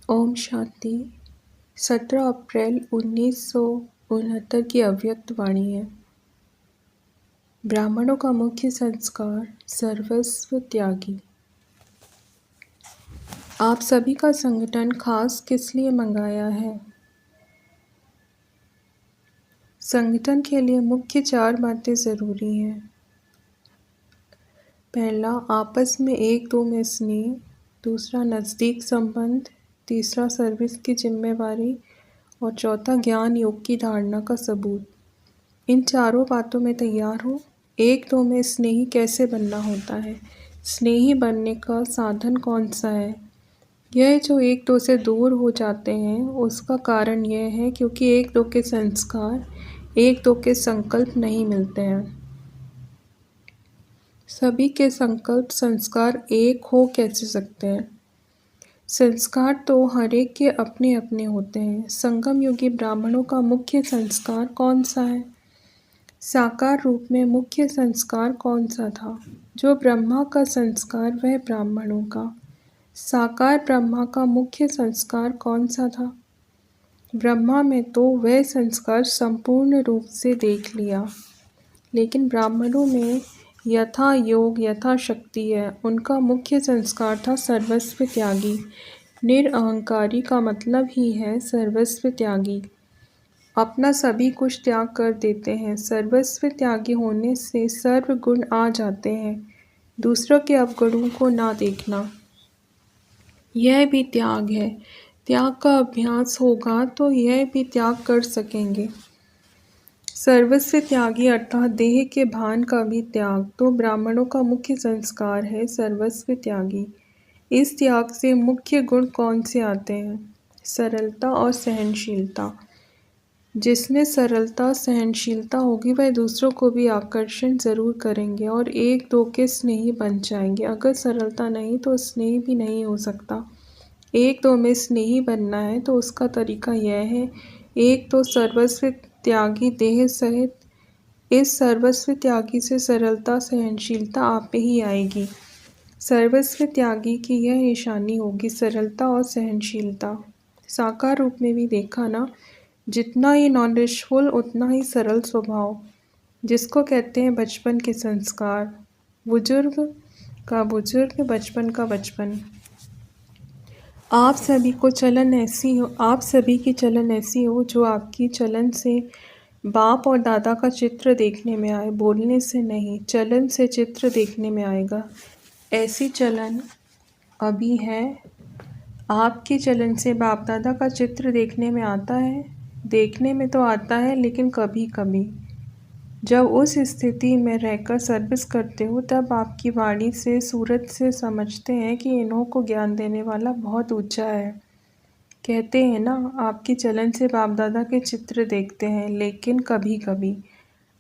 ओम शांति। 17 अप्रैल 1969 की अव्यक्त वाणी है। ब्राह्मणों का मुख्य संस्कार सर्वस्व त्यागी। आप सभी का संगठन खास किस लिए मंगाया है? संगठन के लिए मुख्य 4 बातें ज़रूरी हैं। पहला, आपस में एक दो में स्नेह। दूसरा, नज़दीक संबंध। तीसरा, सर्विस की जिम्मेवारी। और चौथा, ज्ञान योग की धारणा का सबूत। इन चारों बातों में तैयार हो। एक दो में स्नेही कैसे बनना होता है? स्नेही बनने का साधन कौन सा है? यह जो एक दो से दूर हो जाते हैं उसका कारण यह है क्योंकि एक दो के संस्कार, एक दो के संकल्प नहीं मिलते हैं। सभी के संकल्प संस्कार एक हो कैसे सकते हैं? संस्कार तो हर एक के अपने अपने होते हैं। संगम युगी ब्राह्मणों का मुख्य संस्कार कौन सा है? साकार रूप में मुख्य संस्कार कौन सा था? जो ब्रह्मा का संस्कार वह ब्राह्मणों का। साकार ब्रह्मा का मुख्य संस्कार कौन सा था? ब्रह्मा में तो वह संस्कार संपूर्ण रूप से देख लिया, लेकिन ब्राह्मणों में यथा योग यथा शक्ति है। उनका मुख्य संस्कार था सर्वस्व त्यागी। निरअहंकारी का मतलब ही है सर्वस्व त्यागी। अपना सभी कुछ त्याग कर देते हैं। सर्वस्व त्यागी होने से सर्व गुण आ जाते हैं। दूसरों के अवगुणों को ना देखना, यह भी त्याग है। त्याग का अभ्यास होगा तो यह भी त्याग कर सकेंगे। सर्वस्व त्यागी अर्थात देह के भान का भी त्याग। तो ब्राह्मणों का मुख्य संस्कार है सर्वस्व त्यागी। इस त्याग से मुख्य गुण कौन से आते हैं? सरलता और सहनशीलता। जिसमें सरलता सहनशीलता होगी वह दूसरों को भी आकर्षण ज़रूर करेंगे और एक दो के स्नेही बन जाएंगे। अगर सरलता नहीं तो स्नेह भी नहीं हो सकता। एक दो में स्नेही बनना है तो उसका तरीका यह है, एक तो सर्वस्व त्यागी देह सहित। इस सर्वस्व त्यागी से सरलता सहनशीलता आप ही आएगी। सर्वस्व त्यागी की यह निशानी होगी, सरलता और सहनशीलता। साकार रूप में भी देखा ना, जितना ही नॉलेजफुल उतना ही सरल स्वभाव, जिसको कहते हैं बचपन के संस्कार। बुजुर्ग का बुजुर्ग, बचपन का बचपन। आप सभी की चलन ऐसी हो जो आपकी चलन से बाप और दादा का चित्र देखने में आए, बोलने से नहीं, चलन से चित्र देखने में आएगा। ऐसी चलन अभी है। आपकी चलन से बाप दादा का चित्र देखने में आता है? देखने में तो आता है, लेकिन कभी कभी जब उस स्थिति में रहकर सर्विस करते हो तब आपकी वाणी से सूरत से समझते हैं कि इन्हों को ज्ञान देने वाला बहुत ऊंचा है। कहते हैं ना, आपकी चलन से बाप दादा के चित्र देखते हैं, लेकिन कभी कभी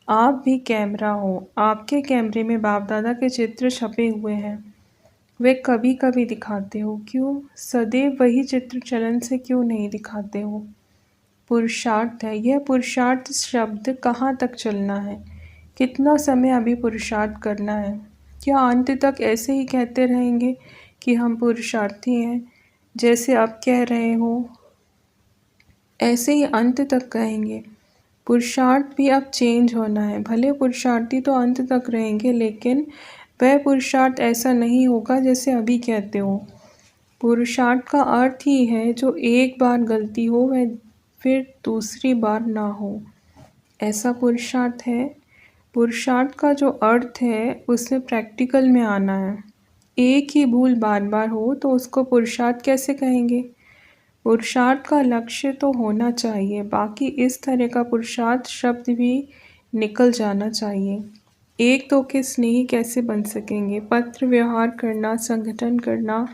आप भी कैमरा हो, आपके कैमरे में बाप दादा के चित्र छपे हुए हैं, वे कभी कभी दिखाते हो। क्यों? सदैव वही चित्र चलन से क्यों नहीं दिखाते हो? पुरुषार्थ है। यह पुरुषार्थ शब्द कहाँ तक चलना है? कितना समय अभी पुरुषार्थ करना है? क्या अंत तक ऐसे ही कहते रहेंगे कि हम पुरुषार्थी हैं, जैसे अब कह रहे हो? ऐसे ही अंत तक कहेंगे? पुरुषार्थ भी अब चेंज होना है। भले पुरुषार्थी तो अंत तक रहेंगे, लेकिन वह पुरुषार्थ ऐसा नहीं होगा जैसे अभी कहते हो। पुरुषार्थ का अर्थ ही है जो एक बार गलती हो वह फिर दूसरी बार ना हो, ऐसा पुरुषार्थ है। पुरुषार्थ का जो अर्थ है उसमें प्रैक्टिकल में आना है। एक ही भूल बार बार हो तो उसको पुरुषार्थ कैसे कहेंगे? पुरुषार्थ का लक्ष्य तो होना चाहिए, बाकी इस तरह का पुरुषार्थ शब्द भी निकल जाना चाहिए। एक दो के स्नेही कैसे बन सकेंगे? पत्र व्यवहार करना, संगठन करना,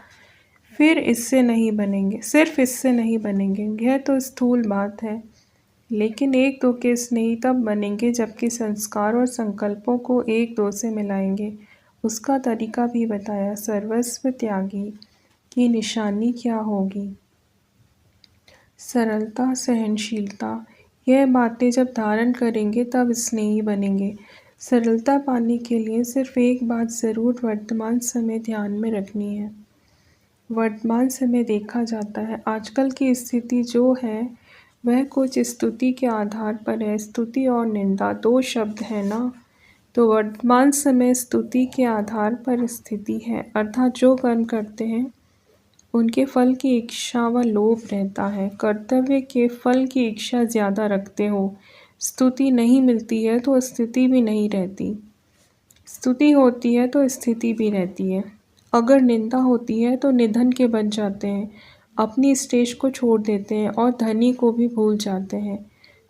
फिर इससे नहीं बनेंगे, सिर्फ इससे नहीं बनेंगे। यह तो स्थूल बात है, लेकिन एक दो के स्नेही तब बनेंगे जबकि संस्कार और संकल्पों को एक दो से मिलाएंगे। उसका तरीका भी बताया। सर्वस्व त्यागी की निशानी क्या होगी? सरलता सहनशीलता। यह बातें जब धारण करेंगे तब स्नेही बनेंगे। सरलता पाने के लिए सिर्फ एक बात ज़रूर वर्तमान समय ध्यान में रखनी है। वर्तमान समय देखा जाता है। आजकल की स्थिति जो है वह कुछ स्तुति के आधार पर है। स्तुति और निंदा दो शब्द हैं ना, तो वर्तमान समय स्तुति के आधार पर स्थिति है, अर्थात जो कर्म करते हैं उनके फल की इच्छा व लोभ रहता है। कर्तव्य के फल की इच्छा ज़्यादा रखते हो, स्तुति नहीं मिलती है तो स्थिति भी नहीं रहती, स्तुति होती है तो स्थिति भी रहती है। अगर निंदा होती है तो निधन के बन जाते हैं, अपनी स्टेज को छोड़ देते हैं और धनी को भी भूल जाते हैं।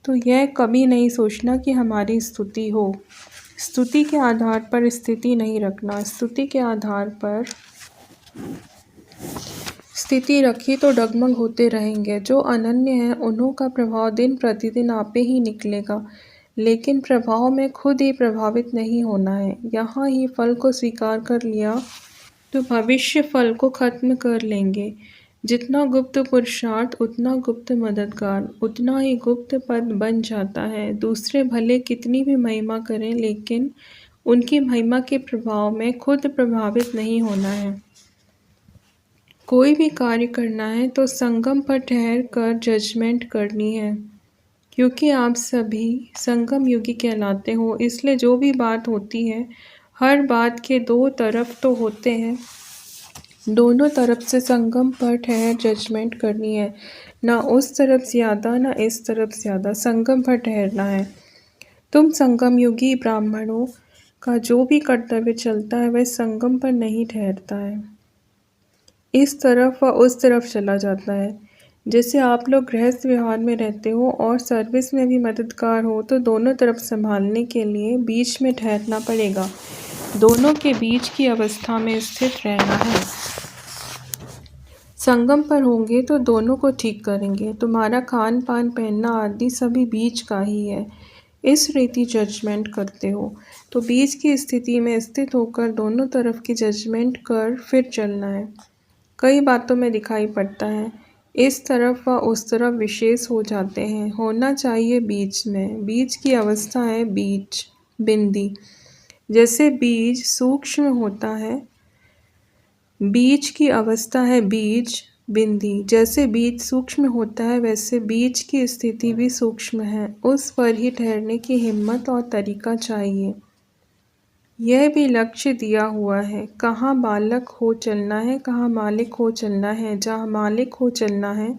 तो यह कभी नहीं सोचना कि हमारी स्तुति हो। स्तुति के आधार पर स्थिति नहीं रखना। स्तुति के आधार पर स्थिति रखी तो डगमग होते रहेंगे। जो अनन्य हैं उन्हों का प्रभाव दिन प्रतिदिन आपे ही निकलेगा, लेकिन प्रभाव में खुद ही प्रभावित नहीं होना है। यहाँ ही फल को स्वीकार कर लिया तो भविष्य फल को खत्म कर लेंगे। जितना गुप्त पुरुषार्थ उतना गुप्त मददगार, उतना ही गुप्त पद बन जाता है। दूसरे भले कितनी भी महिमा करें, लेकिन उनकी महिमा के प्रभाव में खुद प्रभावित नहीं होना है। कोई भी कार्य करना है तो संगम पर ठहर कर जजमेंट करनी है, क्योंकि आप सभी संगम युगी कहलाते हो। इसलिए जो भी बात होती है, हर बात के दो तरफ तो होते हैं, दोनों तरफ से संगम पर ठहर जजमेंट करनी है। ना उस तरफ ज़्यादा ना इस तरफ ज़्यादा, संगम पर ठहरना है। तुम संगम युगी ब्राह्मणों का जो भी कर्तव्य चलता है वह संगम पर नहीं ठहरता है, इस तरफ व उस तरफ चला जाता है। जैसे आप लोग गृहस्थ व्यवहार में रहते हो और सर्विस में भी मददगार हो, तो दोनों तरफ संभालने के लिए बीच में ठहरना पड़ेगा। दोनों के बीच की अवस्था में स्थित रहना है। संगम पर होंगे तो दोनों को ठीक करेंगे। तुम्हारा खान पान पहनना आदि सभी बीच का ही है, इस रीति जजमेंट करते हो। तो बीच की स्थिति में स्थित होकर दोनों तरफ की जजमेंट कर फिर चलना है। कई बातों में दिखाई पड़ता है, इस तरफ व उस तरफ विशेष हो जाते हैं, होना चाहिए बीच में। बीज की अवस्था है बीज बिंदी। जैसे बीज सूक्ष्म होता है, बीज की अवस्था है बीज बिंदी। जैसे बीज सूक्ष्म होता है वैसे बीज की स्थिति भी सूक्ष्म है, उस पर ही ठहरने की हिम्मत और तरीका चाहिए। यह भी लक्ष्य दिया हुआ है, कहाँ बालक हो चलना है, कहाँ मालिक हो चलना है। जहाँ मालिक हो चलना है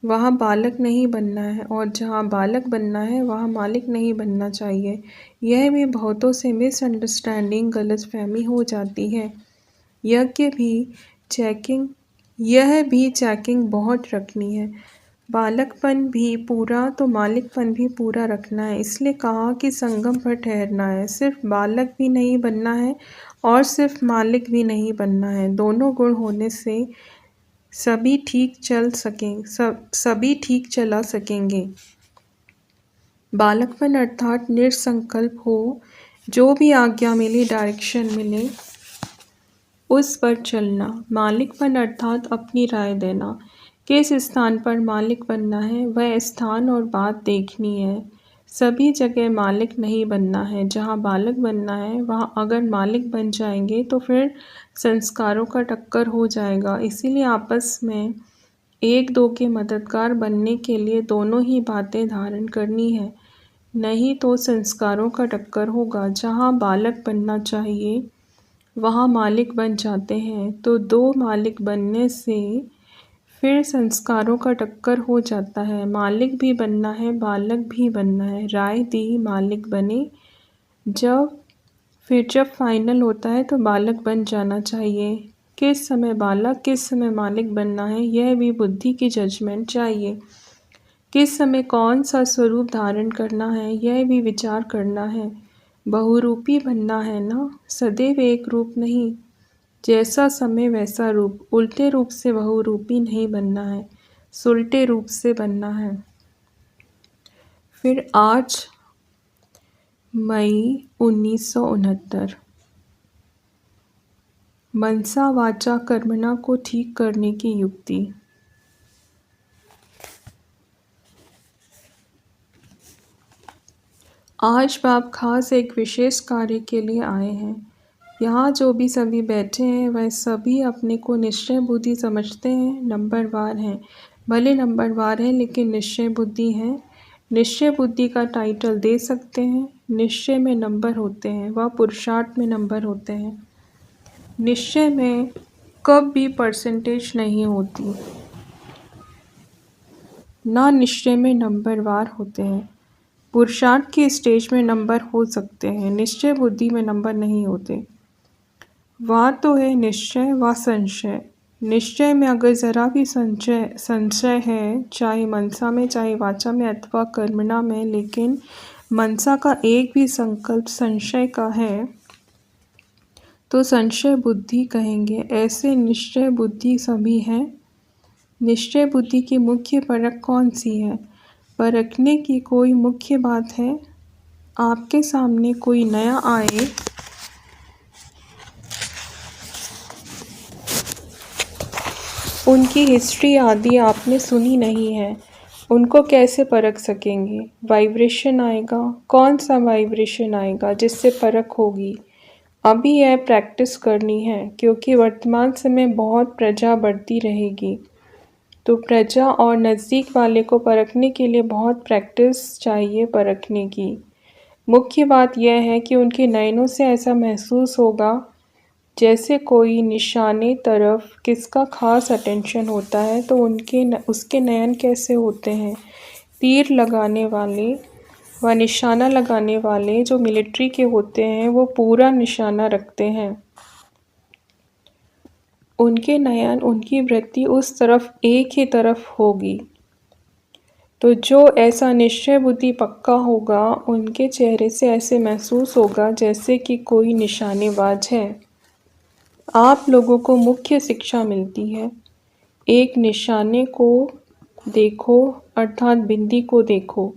वहाँ बालक नहीं बनना है, और जहाँ बालक बनना है वहाँ मालिक नहीं बनना चाहिए। यह भी बहुतों से मिसअंडरस्टैंडिंग, गलतफहमी हो जाती है। यह भी चेकिंग बहुत रखनी है। बालकपन भी पूरा तो मालिकपन भी पूरा रखना है। इसलिए कहा कि संगम पर ठहरना है। सिर्फ बालक भी नहीं बनना है और सिर्फ मालिक भी नहीं बनना है। दोनों गुण होने से सभी ठीक चला सकेंगे। बालकपन अर्थात निसंकल्प हो, जो भी आज्ञा मिले, डायरेक्शन मिले, उस पर चलना। मालिकपन अर्थात अपनी राय देना, किस स्थान पर मालिक बनना है वह स्थान और बात देखनी है। सभी जगह मालिक नहीं बनना है। जहाँ बालक बनना है वहाँ अगर मालिक बन जाएंगे तो फिर संस्कारों का टक्कर हो जाएगा। इसीलिए आपस में एक दो के मददगार बनने के लिए दोनों ही बातें धारण करनी है, नहीं तो संस्कारों का टक्कर होगा। जहाँ बालक बनना चाहिए वहाँ मालिक बन जाते हैं, तो दो मालिक बनने से फिर संस्कारों का टक्कर हो जाता है। मालिक भी बनना है, बालक भी बनना है। राय दी मालिक बने, जब फाइनल होता है तो बालक बन जाना चाहिए। किस समय बालक किस समय मालिक बनना है यह भी बुद्धि की जजमेंट चाहिए। किस समय कौन सा स्वरूप धारण करना है यह भी विचार करना है। बहुरूपी बनना है ना, सदैव एक रूप नहीं। जैसा समय वैसा रूप, उल्टे रूप से बहुरूपी नहीं बनना है, सुलटे रूप से बनना है। फिर 8 मई 1969 मनसा वाचा कर्मणा को ठीक करने की युक्ति। आज बाप खास एक विशेष कार्य के लिए आए हैं। यहाँ जो भी सभी बैठे हैं वह सभी अपने को निश्चय बुद्धि समझते हैं, नंबरवार हैं। भले नंबरवार हैं लेकिन निश्चय बुद्धि हैं। निश्चय बुद्धि का टाइटल दे सकते हैं। निश्चय में नंबर होते हैं, वह पुरुषार्थ में नंबर होते हैं। निश्चय में कब भी परसेंटेज नहीं होती, ना निश्चय में नंबरवार होते हैं। पुरुषार्थ की स्टेज में नंबर हो सकते हैं, निश्चय बुद्धि में नंबर नहीं होते। वह तो है निश्चय व संशय। निश्चय में अगर ज़रा भी संशय है, चाहे मनसा में, चाहे वाचा में अथवा कर्मणा में, लेकिन मनसा का एक भी संकल्प संशय का है तो संशय बुद्धि कहेंगे। ऐसे निश्चय बुद्धि सभी हैं। निश्चय बुद्धि की मुख्य परख कौन सी है? परखने की कोई मुख्य बात है? आपके सामने कोई नया आए, उनकी हिस्ट्री आदि आपने सुनी नहीं है, उनको कैसे परख सकेंगे? वाइब्रेशन आएगा, कौन सा वाइब्रेशन आएगा जिससे परख होगी? अभी यह प्रैक्टिस करनी है, क्योंकि वर्तमान समय बहुत प्रजा बढ़ती रहेगी, तो प्रजा और नज़दीक वाले को परखने के लिए बहुत प्रैक्टिस चाहिए परखने की। मुख्य बात यह है कि उनके नयनों से ऐसा महसूस होगा जैसे कोई निशाने तरफ किसका खास अटेंशन होता है, तो उसके नयन कैसे होते हैं? तीर लगाने वाले व निशाना लगाने वाले जो मिलिट्री के होते हैं वो पूरा निशाना रखते हैं। उनके नयन, उनकी वृत्ति उस तरफ, एक ही तरफ होगी। तो जो ऐसा निश्चय बुद्धि पक्का होगा, उनके चेहरे से ऐसे महसूस होगा जैसे कि कोई निशानेबाज है। आप लोगों को मुख्य शिक्षा मिलती है, एक निशाने को देखो अर्थात बिंदी को देखो।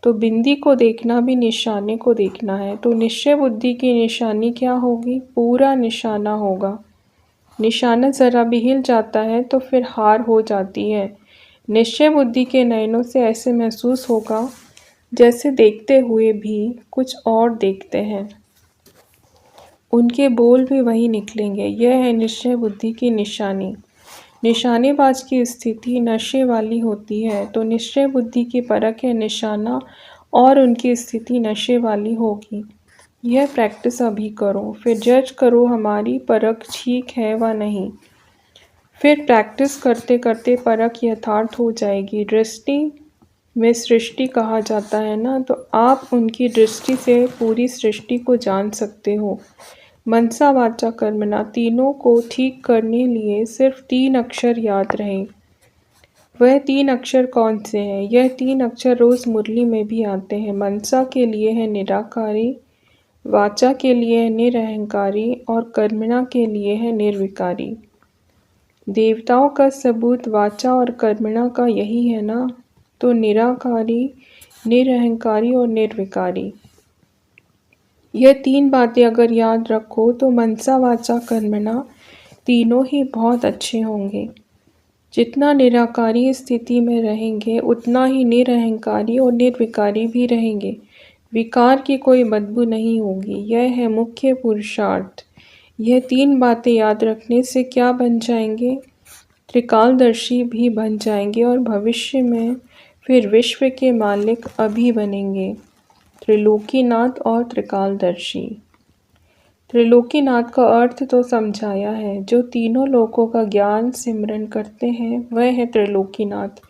तो बिंदी को देखना भी निशाने को देखना है। तो निश्चय बुद्धि की निशानी क्या होगी? पूरा निशाना होगा। निशाना ज़रा भी हिल जाता है तो फिर हार हो जाती है। निश्चय बुद्धि के नयनों से ऐसे महसूस होगा जैसे देखते हुए भी कुछ और देखते हैं। उनके बोल भी वही निकलेंगे। यह है निश्चय बुद्धि की निशानी। निशानेबाज की स्थिति नशे वाली होती है, तो निश्चय बुद्धि की परख है निशाना और उनकी स्थिति नशे वाली होगी। यह प्रैक्टिस अभी करो, फिर जज करो हमारी परख ठीक है व नहीं। फिर प्रैक्टिस करते करते परख यथार्थ हो जाएगी। दृष्टि में सृष्टि कहा जाता है ना, तो आप उनकी दृष्टि से पूरी सृष्टि को जान सकते हो। मनसा वाचा कर्मणा तीनों को ठीक करने लिए सिर्फ 3 अक्षर याद रहे। वह 3 अक्षर कौन से हैं? यह 3 अक्षर रोज मुरली में भी आते हैं। मनसा के लिए है निराकारी, वाचा के लिए है निरहंकारी और कर्मणा के लिए है निर्विकारी। देवताओं का सबूत वाचा और कर्मणा का यही है ना, तो निराकारी, निरहंकारी और निर्विकारी, यह 3 बातें अगर याद रखो तो मनसा वाचा कर्मणा तीनों ही बहुत अच्छे होंगे। जितना निराकारी स्थिति में रहेंगे उतना ही निरहंकारी और निर्विकारी भी रहेंगे। विकार की कोई बदबू नहीं होगी। यह है मुख्य पुरुषार्थ। यह 3 बातें याद रखने से क्या बन जाएंगे? त्रिकालदर्शी भी बन जाएंगे और भविष्य में फिर विश्व के मालिक अभी बनेंगे। त्रिलोकीनाथ और त्रिकालदर्शी। त्रिलोकीनाथ का अर्थ तो समझाया है। जो तीनों लोकों का ज्ञान सिमरन करते हैं वह है त्रिलोकीनाथ,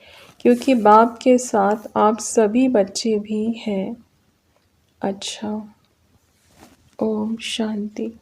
क्योंकि बाप के साथ आप सभी बच्चे भी हैं। अच्छा, ओम शांति।